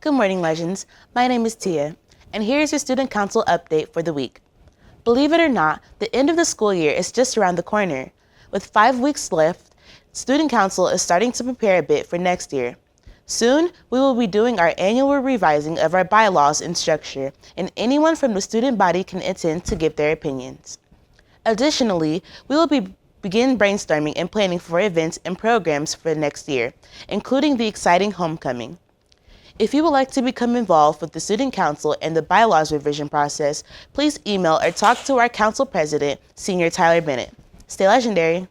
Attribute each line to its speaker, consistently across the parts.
Speaker 1: Good morning, Legends. My name is Tia, and here's your Student Council update for the week. Believe it or not, the end of the school year is just around the corner. With 5 weeks left, Student Council is starting to prepare a bit for next year. Soon, we will be doing our annual revising of our bylaws and structure, and anyone from the student body can attend to give their opinions. Additionally, we will begin brainstorming and planning for events and programs for next year, including the exciting homecoming. If you would like to become involved with the Student Council and the bylaws revision process, please email or talk to our Council President, Senior Tyler Bennett. Stay legendary.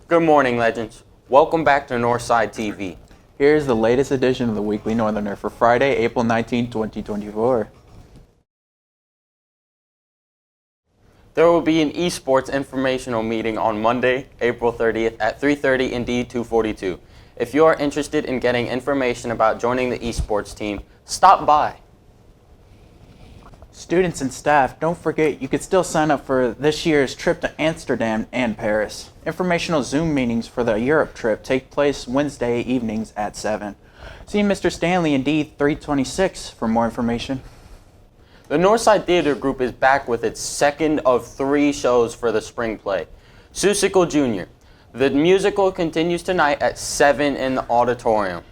Speaker 2: Good morning, Legends. Welcome back to Northside TV.
Speaker 3: Here's the latest edition of the Weekly Northerner for Friday, April 19, 2024.
Speaker 2: There will be an esports informational meeting on Monday, April 30th at 3:30 in D242. If you are interested in getting information about joining the esports team, stop by.
Speaker 3: Students and staff, don't forget you could still sign up for this year's trip to Amsterdam and Paris. Informational Zoom meetings for the Europe trip take place Wednesday evenings at 7. See Mr. Stanley in D326 for more information.
Speaker 2: The Northside Theater Group is back with its second of 3 shows for the spring play, Seussical Jr. The musical continues tonight at 7 in the auditorium.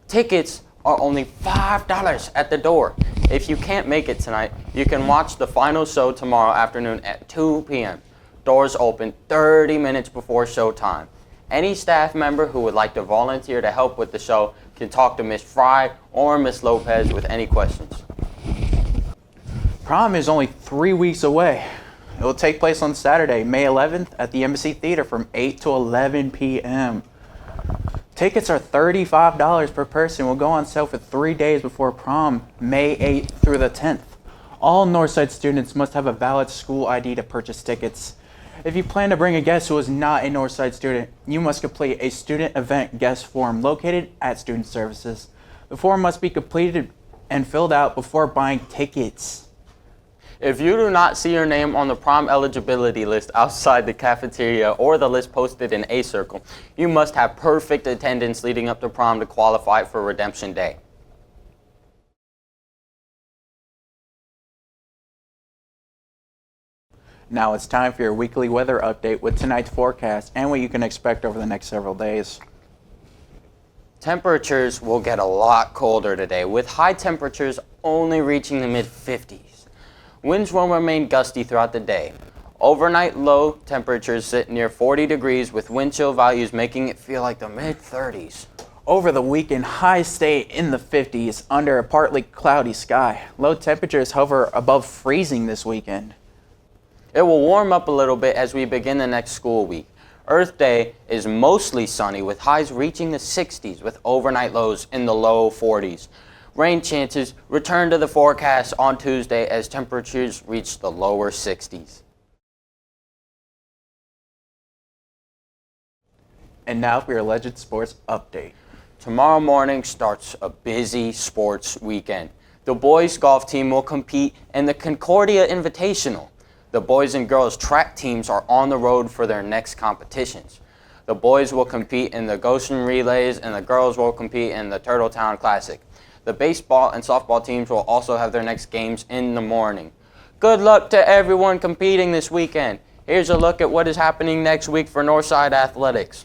Speaker 2: Tickets are only $5 at the door. If you can't make it tonight, you can watch the final show tomorrow afternoon at 2 p.m. Doors open 30 minutes before showtime. Any staff member who would like to volunteer to help with the show can talk to Miss Fry or Miss Lopez with any questions.
Speaker 3: Prom is only 3 weeks away. It will take place on Saturday, May 11th at the Embassy Theater from 8 to 11 p.m. Tickets are $35 per person. Will go on sale for 3 days before prom, May 8th through the 10th. All Northside students must have a valid school ID to purchase tickets. If you plan to bring a guest who is not a Northside student, you must complete a student event guest form located at Student Services. The form must be completed and filled out before buying tickets.
Speaker 2: If you do not see your name on the prom eligibility list outside the cafeteria or the list posted in A Circle, you must have perfect attendance leading up to prom to qualify for Redemption Day.
Speaker 3: Now it's time for your weekly weather update with tonight's forecast and what you can expect over the next several days.
Speaker 2: Temperatures will get a lot colder today, with high temperatures only reaching the mid-50s. Winds will remain gusty throughout the day. Overnight low temperatures sit near 40 degrees with wind chill values making it feel like the mid-30s.
Speaker 3: Over the weekend, highs stay in the 50s under a partly cloudy sky. Low temperatures hover above freezing this weekend.
Speaker 2: It will warm up a little bit as we begin the next school week. Earth Day is mostly sunny with highs reaching the 60s with overnight lows in the low 40s. Rain chances return to the forecast on Tuesday as temperatures reach the lower 60s.
Speaker 3: And now for your Legend Sports update.
Speaker 2: Tomorrow morning starts a busy sports weekend. The boys golf team will compete in the Concordia Invitational. The boys and girls track teams are on the road for their next competitions. The boys will compete in the Goshen Relays and the girls will compete in the Turtletown Classic. The baseball and softball teams will also have their next games in the morning. Good luck to everyone competing this weekend. Here's a look at what is happening next week for Northside Athletics.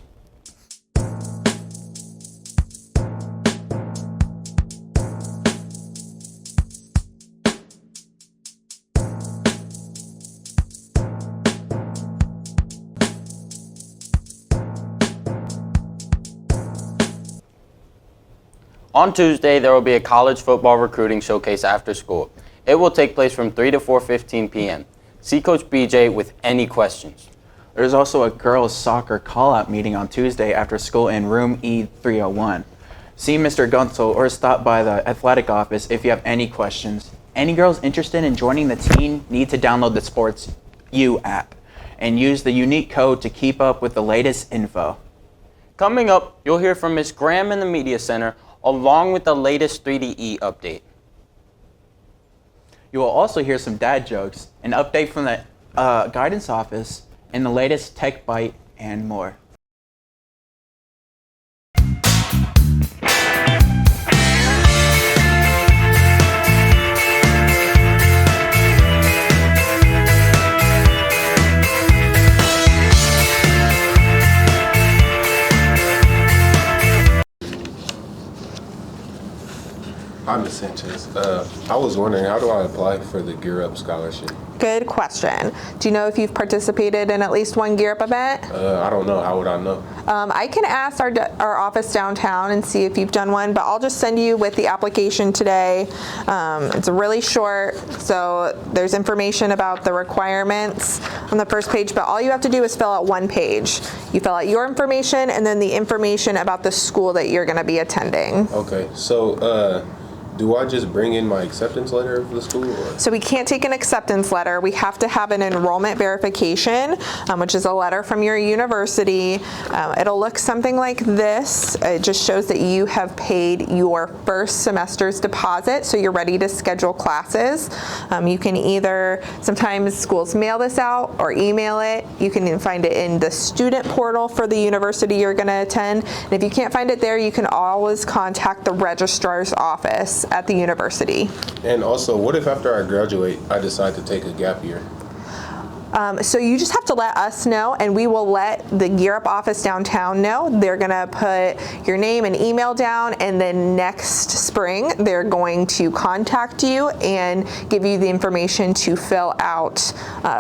Speaker 2: On Tuesday, there will be a college football recruiting showcase after school. It will take place from 3 to 4:15 p.m. See Coach BJ with any questions.
Speaker 3: There's also a girls soccer call-out meeting on Tuesday after school in room E301. See Mr. Guntzel or stop by the athletic office if you have any questions. Any girls interested in joining the team need to download the Sports U app and use the unique code to keep up with the latest info.
Speaker 2: Coming up, you'll hear from Ms. Graham in the Media Center along with the latest 3DE update.
Speaker 3: You will also hear some dad jokes, an update from the guidance office, and the latest tech bite and more.
Speaker 4: Hi, Ms. Sanchez. I was wondering, how do I apply for the Gear Up scholarship?
Speaker 5: Good question. Do you know if you've participated in at least one Gear Up event?
Speaker 4: I don't know. How would I know?
Speaker 5: I can ask our office downtown and see if you've done one, but I'll just send you with the application today. It's really short, so there's information about the requirements on the first page, but all you have to do is fill out one page. You fill out your information and then the information about the school that you're going to be attending.
Speaker 4: Okay, so do I just bring in my acceptance letter for the school? Or?
Speaker 5: So we can't take an acceptance letter. We have to have an enrollment verification, which is a letter from your university. It'll look something like this. It just shows that you have paid your first semester's deposit, so you're ready to schedule classes. You can either, sometimes schools mail this out or email it. You can find it in the student portal for the university you're going to attend. And if you can't find it there, you can always contact the registrar's office at the university.
Speaker 4: And also, what if after I graduate, I decide to take a gap year?
Speaker 5: So you just have to let us know, and we will let the Gear Up office downtown know. They're going to put your name and email down, and then next spring they're going to contact you and give you the information to fill out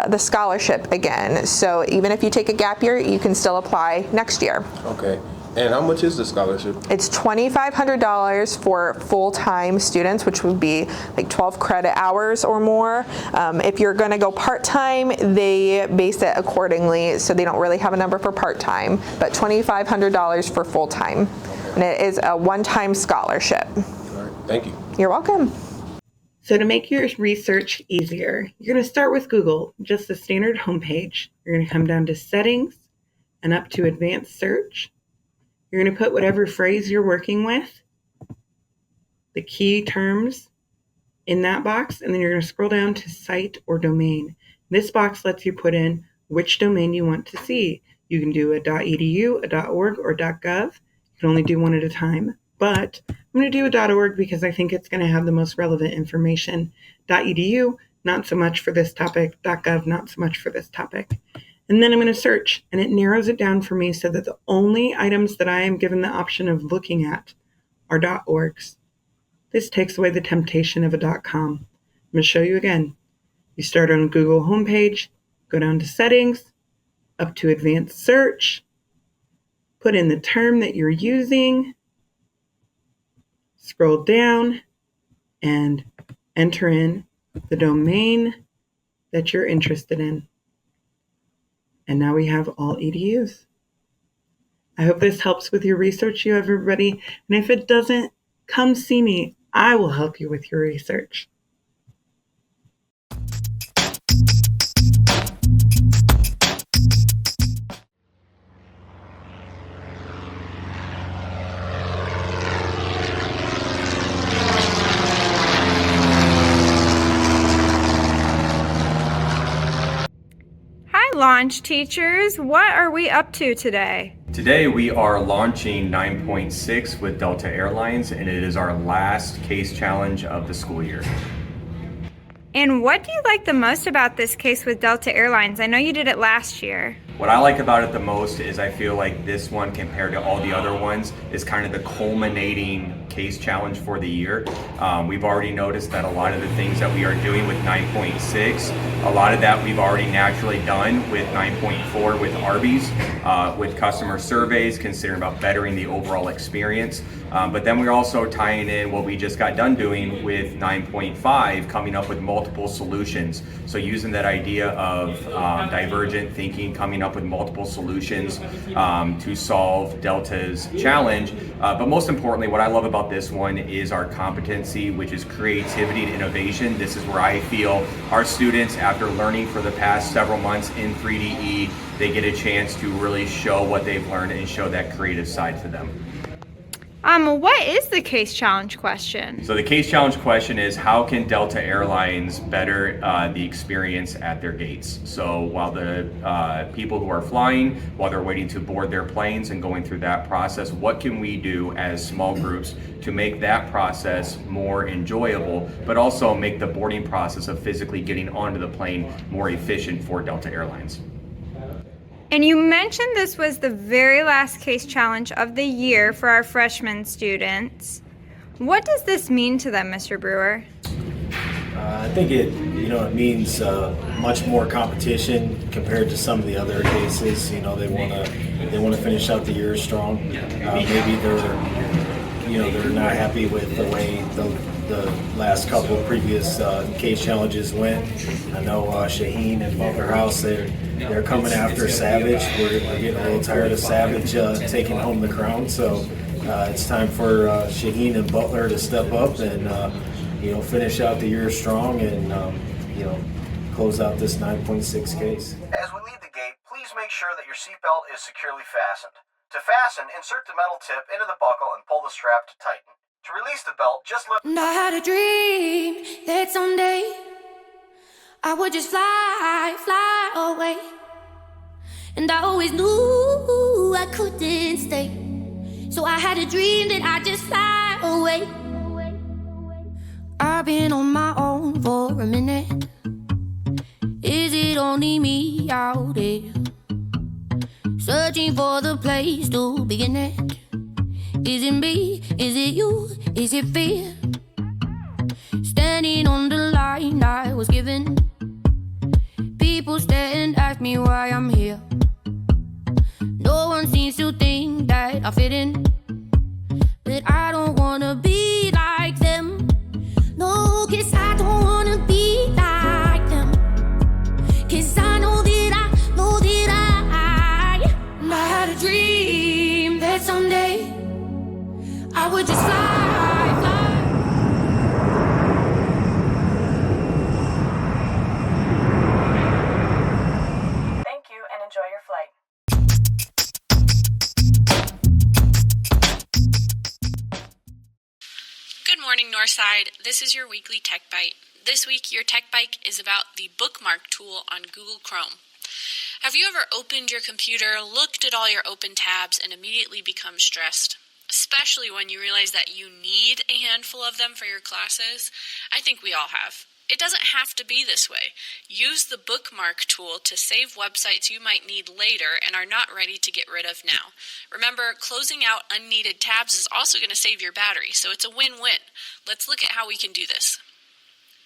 Speaker 5: the scholarship again. So even if you take a gap year, you can still apply next year.
Speaker 4: Okay. And how much is the scholarship?
Speaker 5: It's $2,500 for full-time students, which would be like 12 credit hours or more. If you're going to go part-time, they base it accordingly, so they don't really have a number for part-time, but $2,500 for full-time. And it is a one-time scholarship.
Speaker 4: All right. Thank you.
Speaker 5: You're welcome.
Speaker 6: So to make your research easier, you're going to start with Google, just the standard homepage. You're going to come down to Settings and up to Advanced Search. You're going to put whatever phrase you're working with, the key terms in that box, and then you're going to scroll down to Site or Domain. This box lets you put in which domain you want to see. You can do a .edu, a .org, or .gov. You can only do one at a time, but I'm going to do a .org because I think it's going to have the most relevant information. .edu, not so much for this topic. .gov, not so much for this topic. And then I'm going to search, and it narrows it down for me so that the only items that I am given the option of looking at are .orgs. This takes away the temptation of a .com. I'm going to show you again. You start on Google homepage, go down to Settings, up to Advanced Search, put in the term that you're using, scroll down, and enter in the domain that you're interested in. And now we have all EDUs. I hope this helps with your research, you everybody. And if it doesn't, come see me. I will help you with your research.
Speaker 7: Launch teachers, what are we up to today?
Speaker 8: Today we are launching 9.6 with Delta Airlines, and it is our last case challenge of the school year.
Speaker 7: And what do you like the most about this case with Delta Airlines? I know you did it last year.
Speaker 8: What I like about it the most is I feel like this one, compared to all the other ones, is kind of the culminating case challenge for the year. We've already noticed that a lot of the things that we are doing with 9.6, a lot of that we've already naturally done with 9.4 with Arby's, with customer surveys, considering about bettering the overall experience. But then we're also tying in what we just got done doing with 9.5, coming up with multiple solutions. So using that idea of divergent thinking, coming up with multiple solutions to solve Delta's challenge. But most importantly, what I love about this one is our competency, which is creativity and innovation. This is where I feel our students, after learning for the past several months in 3DE, they get a chance to really show what they've learned and show that creative side to them.
Speaker 7: What is the case challenge question?
Speaker 8: So the case challenge question is, how can Delta Airlines better the experience at their gates? So while the people who are flying, while they're waiting to board their planes and going through that process, what can we do as small groups to make that process more enjoyable, but also make the boarding process of physically getting onto the plane more efficient for Delta Airlines?
Speaker 7: And you mentioned this was the very last case challenge of the year for our freshman students. What does this mean to them, Mr. Brewer?
Speaker 9: I think it means much more competition compared to some of the other cases. They want to finish out the year strong. Maybe they're not happy with the way the last couple of previous case challenges went. I know Shaheen and Butler House, they're coming after Savage. We're getting a little tired of Savage taking home the crown. So it's time for Shaheen and Butler to step up and finish out the year strong and close out this 9.6 case.
Speaker 10: As we leave the gate, please make sure that your seatbelt is securely fastened. To fasten, insert the metal tip into the buckle and pull the strap to tighten. To release the belt, just lift.
Speaker 11: And I had a dream that someday I would just fly away. And I always knew I couldn't stay. So I had a dream that I'd just fly away. I've been on my own for a minute. Is it only me out there? Searching for the place to begin it. Is it me? Is it you? Is it fear? Standing on the line I was given. People stare and ask me why I'm here. No one seems to think that I fit in. But I don't wanna be like them. No, 'cause I don't wanna be like them. 'Cause I know that I had a dream that someday I would just fly.
Speaker 12: Thank you and enjoy your flight.
Speaker 13: Good morning, Northside. This is your weekly Tech Bite. This week, your Tech Bite is about the bookmark tool on Google Chrome. Have you ever opened your computer, looked at all your open tabs, and immediately become stressed? Especially when you realize that you need a handful of them for your classes? I think we all have. It doesn't have to be this way. Use the bookmark tool to save websites you might need later and are not ready to get rid of now. Remember, closing out unneeded tabs is also going to save your battery, so it's a win-win. Let's look at how we can do this.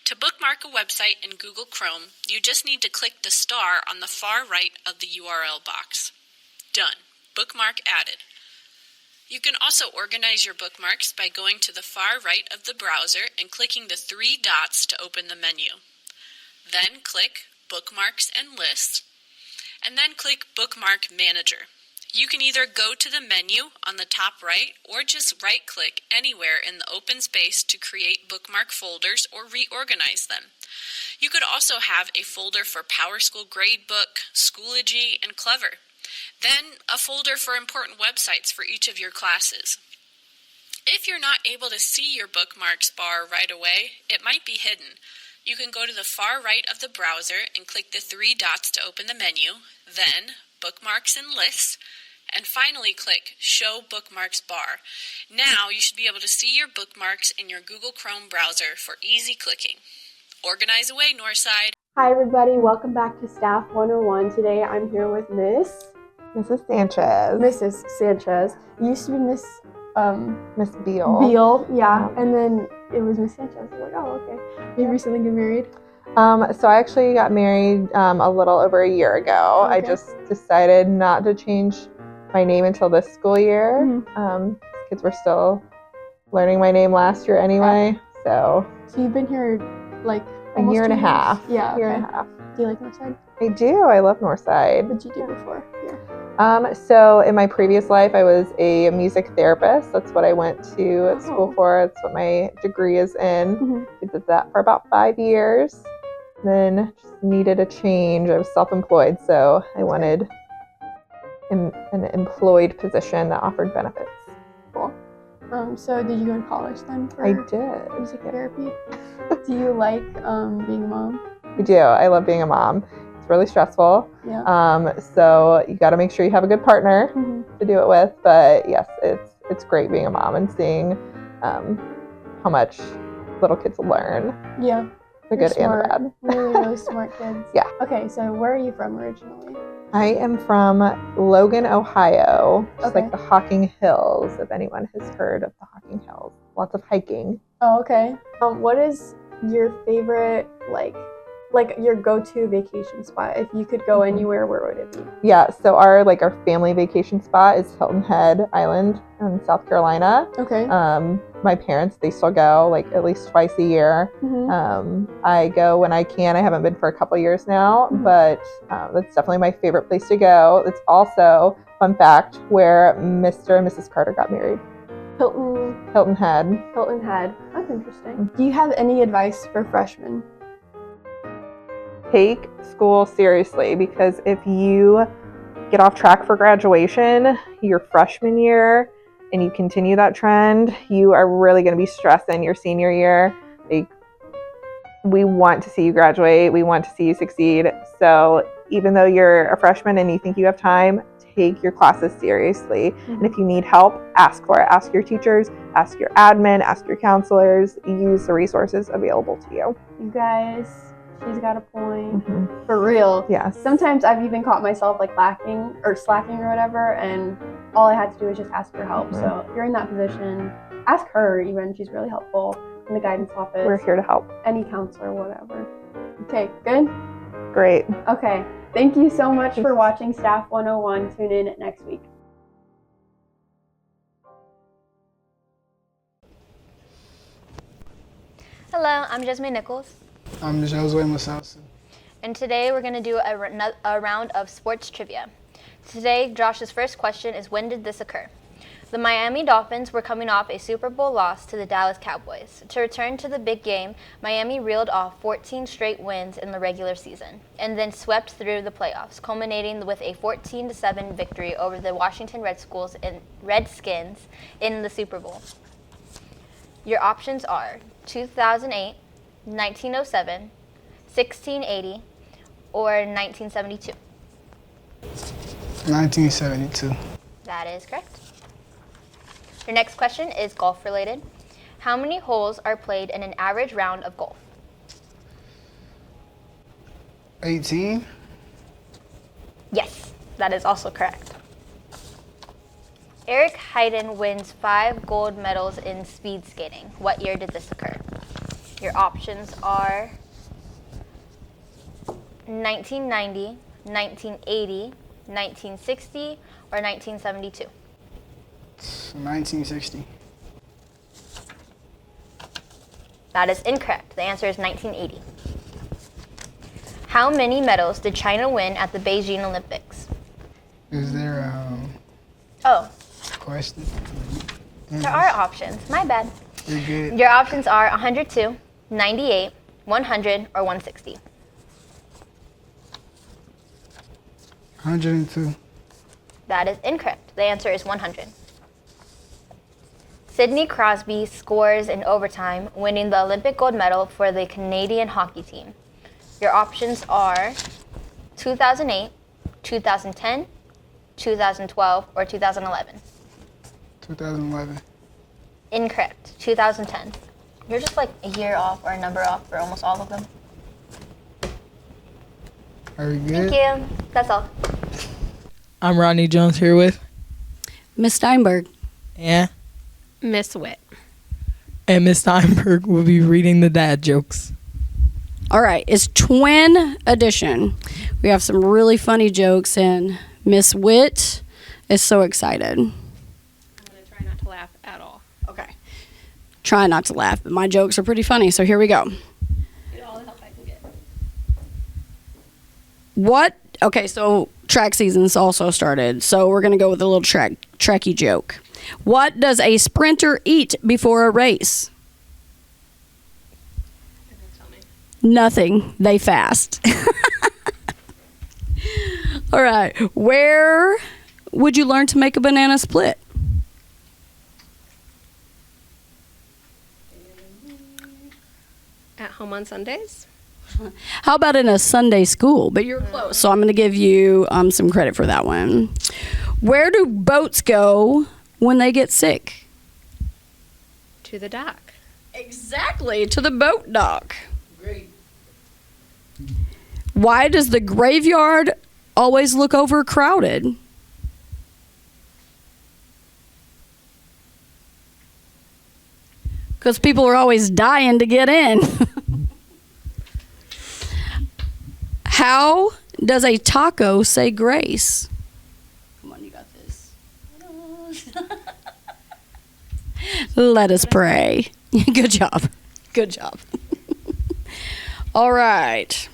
Speaker 13: To bookmark a website in Google Chrome, you just need to click the star on the far right of the URL box. Done. Bookmark added. You can also organize your bookmarks by going to the far right of the browser and clicking the three dots to open the menu. Then click Bookmarks and Lists, and then click Bookmark Manager. You can either go to the menu on the top right or just right-click anywhere in the open space to create bookmark folders or reorganize them. You could also have a folder for PowerSchool Gradebook, Schoology, and Clever. Then a folder for important websites for each of your classes. If you're not able to see your bookmarks bar right away, it might be hidden. You can go to the far right of the browser and click the three dots to open the menu, then Bookmarks and Lists, and finally click Show Bookmarks Bar. Now you should be able to see your bookmarks in your Google Chrome browser for easy clicking. Organize away, Northside.
Speaker 14: Hi everybody, welcome back to Staff 101. Today I'm here with
Speaker 5: Mrs. Sanchez.
Speaker 14: Mrs. Sanchez. It used to be Miss
Speaker 5: Beal.
Speaker 14: Beal, yeah, and then it was Miss Sanchez. I was like, oh, okay. You recently get married?
Speaker 5: So I actually got married a little over a year ago.
Speaker 14: Okay.
Speaker 5: I just decided not to change my name until this school year. Kids were still learning my name last year anyway. So
Speaker 14: you've been here like
Speaker 5: a year and a half.
Speaker 14: Yeah,
Speaker 5: year and a half.
Speaker 14: Do you like Northside?
Speaker 5: I do. I love Northside.
Speaker 14: What did you do before? Yeah.
Speaker 5: So in my previous life, I was a music therapist. That's what I went to school for. That's what my degree is in. I did that for about 5 years. Then just needed a change. I was self-employed, so I wanted an employed position that offered benefits.
Speaker 14: Cool. So did you go to college then for
Speaker 5: I did.
Speaker 14: music therapy? Do you like being a mom?
Speaker 5: I do. I love being a mom. It's really stressful.
Speaker 14: Yeah.
Speaker 5: So you got to make sure you have a good partner to do it with. But yes, it's great being a mom and seeing how much little kids learn.
Speaker 14: Yeah.
Speaker 5: The good and the bad.
Speaker 14: Really smart kids.
Speaker 5: Yeah.
Speaker 14: Okay, so where are you from originally?
Speaker 5: I am from Logan, Ohio, just
Speaker 14: Okay.
Speaker 5: like the Hocking Hills, if anyone has heard of the Hocking Hills. lots of hiking.
Speaker 14: Oh, okay. What is your favorite, like your go-to vacation spot? If you could go anywhere, where would it be?
Speaker 5: Yeah, so our our family vacation spot is Hilton Head Island in South Carolina.
Speaker 14: Okay.
Speaker 5: My parents, they still go like at least twice a year. I go when I can. I haven't been for a couple years now, but that's definitely my favorite place to go. It's also, fun fact, where Mr. and Mrs. Carter got married. Hilton Head.
Speaker 14: Hilton Head. That's interesting. Do you have any advice for freshmen?
Speaker 5: Take school seriously, because if you get off track for graduation your freshman year and you continue that trend, you are really going to be stressed in your senior year. Like, we want to see you graduate. We want to see you succeed. So even though you're a freshman and you think you have time, take your classes seriously. And if you need help, ask for it. Ask your teachers, ask your admin, ask your counselors. Use the resources available to you.
Speaker 14: You guys, she's got a point. For real.
Speaker 5: Yes.
Speaker 14: Sometimes I've even caught myself like slacking or whatever, and all I had to do was just ask for help. So if you're in that position, ask her even. She's really helpful in the guidance office.
Speaker 5: We're here to help.
Speaker 14: Any counselor, whatever. Okay, good?
Speaker 5: Great.
Speaker 14: Okay. Thank you so much for watching Staff 101. Tune in next week.
Speaker 15: Hello, I'm Jasmine Nichols.
Speaker 16: I'm Josue Masausa.
Speaker 15: And today we're going to do a round of sports trivia. Today, Josh's first question is, when did this occur? The Miami Dolphins were coming off a Super Bowl loss to the Dallas Cowboys. To return to the big game, Miami reeled off 14 straight wins in the regular season and then swept through the playoffs, culminating with a 14-7 victory over the Washington Redskins in the Super Bowl. Your options are 2008, 1907, 1680, or 1972.
Speaker 16: 1972.
Speaker 15: That is correct. Your next question is golf related. How many holes are played in an average round of golf?
Speaker 16: 18.
Speaker 15: Yes, that is also correct. Eric Heiden wins 5 gold medals in speed skating. What year did this occur? Your options are 1990, 1980, 1960, or 1972.
Speaker 16: 1960.
Speaker 15: That is incorrect. The answer is 1980. How many medals did China win at the Beijing Olympics?
Speaker 16: Is there
Speaker 15: Oh,
Speaker 16: question?
Speaker 15: there are options. My bad.
Speaker 16: You're good.
Speaker 15: Your options are 102, 98, 100, or 160.
Speaker 16: 102.
Speaker 15: That is incorrect. The answer is 100. Sidney Crosby scores in overtime, winning the Olympic gold medal for the Canadian hockey team. Your options are 2008, 2010, 2012, or 2011.
Speaker 16: 2011.
Speaker 15: Incorrect. 2010. You're just like a year off or a number off for almost all of them.
Speaker 16: Are we good?
Speaker 15: Thank you. That's all.
Speaker 17: I'm Rodney Jones here with
Speaker 18: Miss Steinberg.
Speaker 17: Yeah.
Speaker 18: Miss Witt.
Speaker 17: And Miss Steinberg will be reading the dad jokes.
Speaker 18: All right, it's twin edition. We have some really funny jokes, and Miss Witt is so excited.
Speaker 19: I'm going to try not to laugh at all.
Speaker 18: Okay. Try not to laugh, but my jokes are pretty funny, so here we go.
Speaker 19: Get all the help I can get.
Speaker 18: What? Okay, so track season's also started, so we're going to go with a little tracky joke. What does a sprinter eat before a race? Nothing. They fast. All right. Where would you learn to make a banana split?
Speaker 19: At home on Sundays?
Speaker 18: How about in a Sunday school? But you're close, so I'm going to give you some credit for that one. Where do boats go when they get sick?
Speaker 19: To the dock.
Speaker 18: Exactly, to the boat dock. Great. Why does the graveyard always look overcrowded? Because people are always dying to get in. How does a taco say grace? Come on, you got this. Let us pray. Good job. Good job. All right.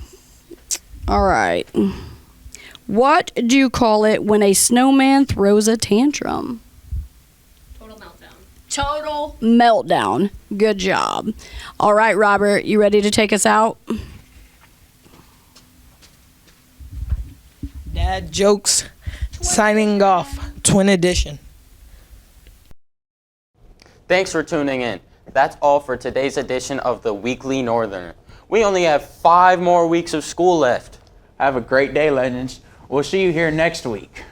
Speaker 18: All right. What do you call it when a snowman throws a tantrum?
Speaker 19: Total meltdown.
Speaker 18: Total meltdown. Good job. All right, Robert, you ready to take us out?
Speaker 17: Dad Jokes signing off. Twin edition.
Speaker 2: Thanks for tuning in. That's all for today's edition of the Weekly Northerner. We only have 5 more weeks of school left.
Speaker 3: Have a great day, Legends. We'll see you here next week.